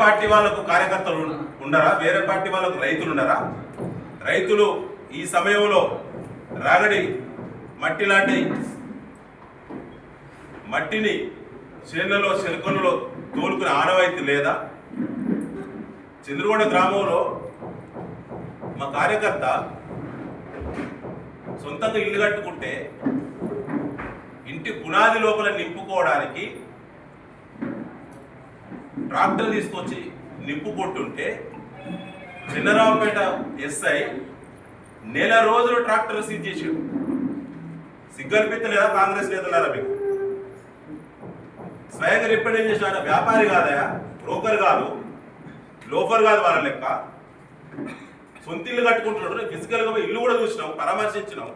Party వాళ్ళకు కార్యకర్తలు ఉండరా? వేరే పార్టీ వాళ్ళకు రైతులు ఉండరా? రైతులు ఈ సమయంలో రాగడి మట్టి లాంటి మట్టిని చేళ్లలో చెరుకులలో తోలుకునే ఆనవాయితీ లేదా? చంద్రగొండ గ్రామంలో మా కార్యకర్త సొంతంగా ఇల్లు కట్టుకుంటే ఇంటి పునాది లోపల నింపుకోవడానికి ట్రాక్టర్ తీసుకొచ్చి నింపు కొట్టుంటే చిన్నరావుపేట ఎస్ఐ నెల రోజులు ట్రాక్టర్ సీజ్ చేసాడు. సిగ్గనిపించలేదా కాంగ్రెస్ నేతలారా మీకు? స్వయంగా రిప్రజెంట్ చేసిన ఆయన వ్యాపారి కాదయా, బ్రోకర్ కాదు, లోఫర్ కాదు వాళ్ళ లెక్క. సొంత ఇల్లు కట్టుకుంటున్నాడు. ఫిజికల్గా ఇల్లు కూడా చూసినాం, పరామర్శించినాం.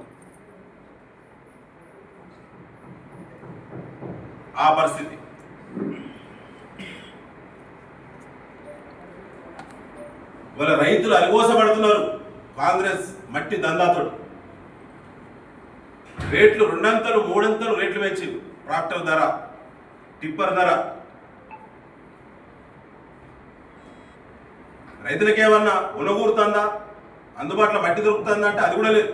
ఆ పరిస్థితి. వాళ్ళ రైతులు అలిగోసపడుతున్నారు కాంగ్రెస్ మట్టి దందాతోడు. రేట్లు 2 అంతలు 3 అంతలు రేట్లు పెంచింది. ట్రాక్టర్ ధర, టిప్పర్ ధర. రైతులకేమన్నా ఉనగూరుతుందా? అందుబాటులో మట్టి దొరుకుతుందా అంటే అది కూడా లేదు.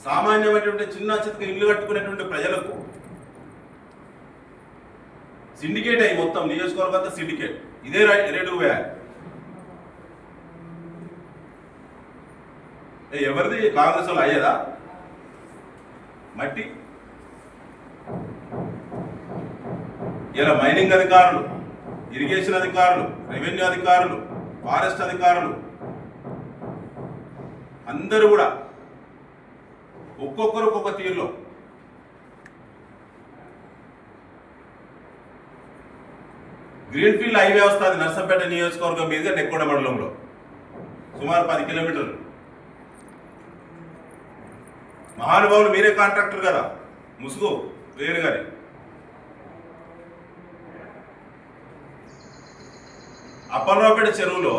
సామాన్యమైనటువంటి చిన్న చితక ఇల్లు కట్టుకునేటువంటి ప్రజలకు సిండికేట్ అయ్యి మొత్తం నియోజకవర్గం అంతా సిండికేట్. ఇదే రేటుకు వేయాలి. ఎవరిది? కాంగ్రెస్ వాళ్ళు అయ్యేదా మట్టి? ఇలా మైనింగ్ అధికారులు, ఇరిగేషన్ అధికారులు, రెవెన్యూ అధికారులు, ఫారెస్ట్ అధికారులు అందరూ కూడా ఒక్కొక్కరు ఒక్కొక్క తీరులో గ్రీన్ఫీల్డ్ హైవే వస్తుంది నర్సంపేట నియోజకవర్గం మీదుగా నెక్కొండ మండలంలో సుమారు 10 కిలోమీటర్లు. మహానుభావులు మీరే కాంట్రాక్టర్ కదా, ముసుగు వేరు గారి. అప్పలరావుపేట చెరువులో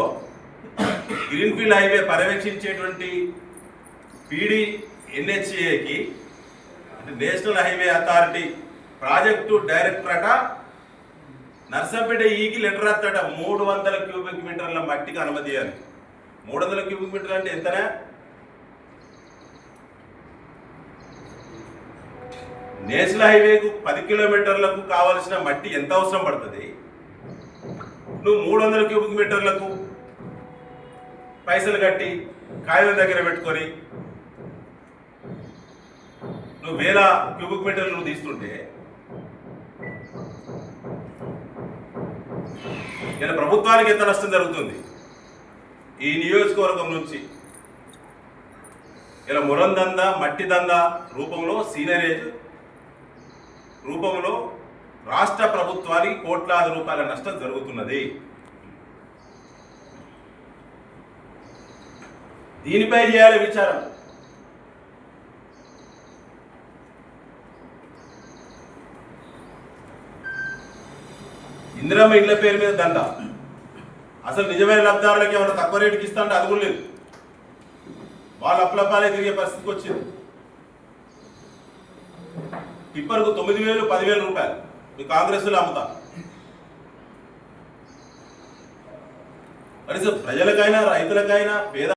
గ్రీన్ఫీల్డ్ హైవే పర్యవేక్షించేటువంటి పీడీ ఎన్హెచ్ఏకి అంటే national highway authority project director అట నర్సంపేట ఈకి లెటర్ రాస్తాడ 300 క్యూబిక్ మీటర్ల మట్టికి అనుమతి ఇవ్వాలి. 300 క్యూబిక్ మీటర్లు అంటే ఎంతనే? నేషనల్ హైవేకు 10 కిలోమీటర్లకు కావలసిన మట్టి ఎంత అవసరం పడుతుంది? నువ్వు 300 క్యూబిక్ మీటర్లకు పైసలు కట్టి కాయల దగ్గర పెట్టుకొని నువ్వు 1000 క్యూబిక్ మీటర్లు నువ్వు తీస్తుంటే ఇలా ప్రభుత్వానికి ఎంత నష్టం జరుగుతుంది? ఈ నియోజకవర్గం నుంచి ఇలా మురం దందా, మట్టి దందా రూపంలో, సీనరేజ్ రూపంలో రాష్ట్ర ప్రభుత్వానికి కోట్లాది రూపాయల నష్టం జరుగుతున్నది. దీనిపై చేయాలి విచారం. ఇందిరమ్మ ఇళ్ల పేరు మీద దండ. అసలు నిజమైన లబ్ధిదారులకు ఏమైనా తక్కువ రేటుకి ఇస్తా అంటే అది కూడా లేదు. వాళ్ళు అప్లపాలే తిరిగే పరిస్థితికి వచ్చింది. టిప్పర్కు 9,000 10,000 రూపాయలు మీ కాంగ్రెస్లో అమ్ముతా. కనీసం ప్రజలకైనా రైతులకైనా పేద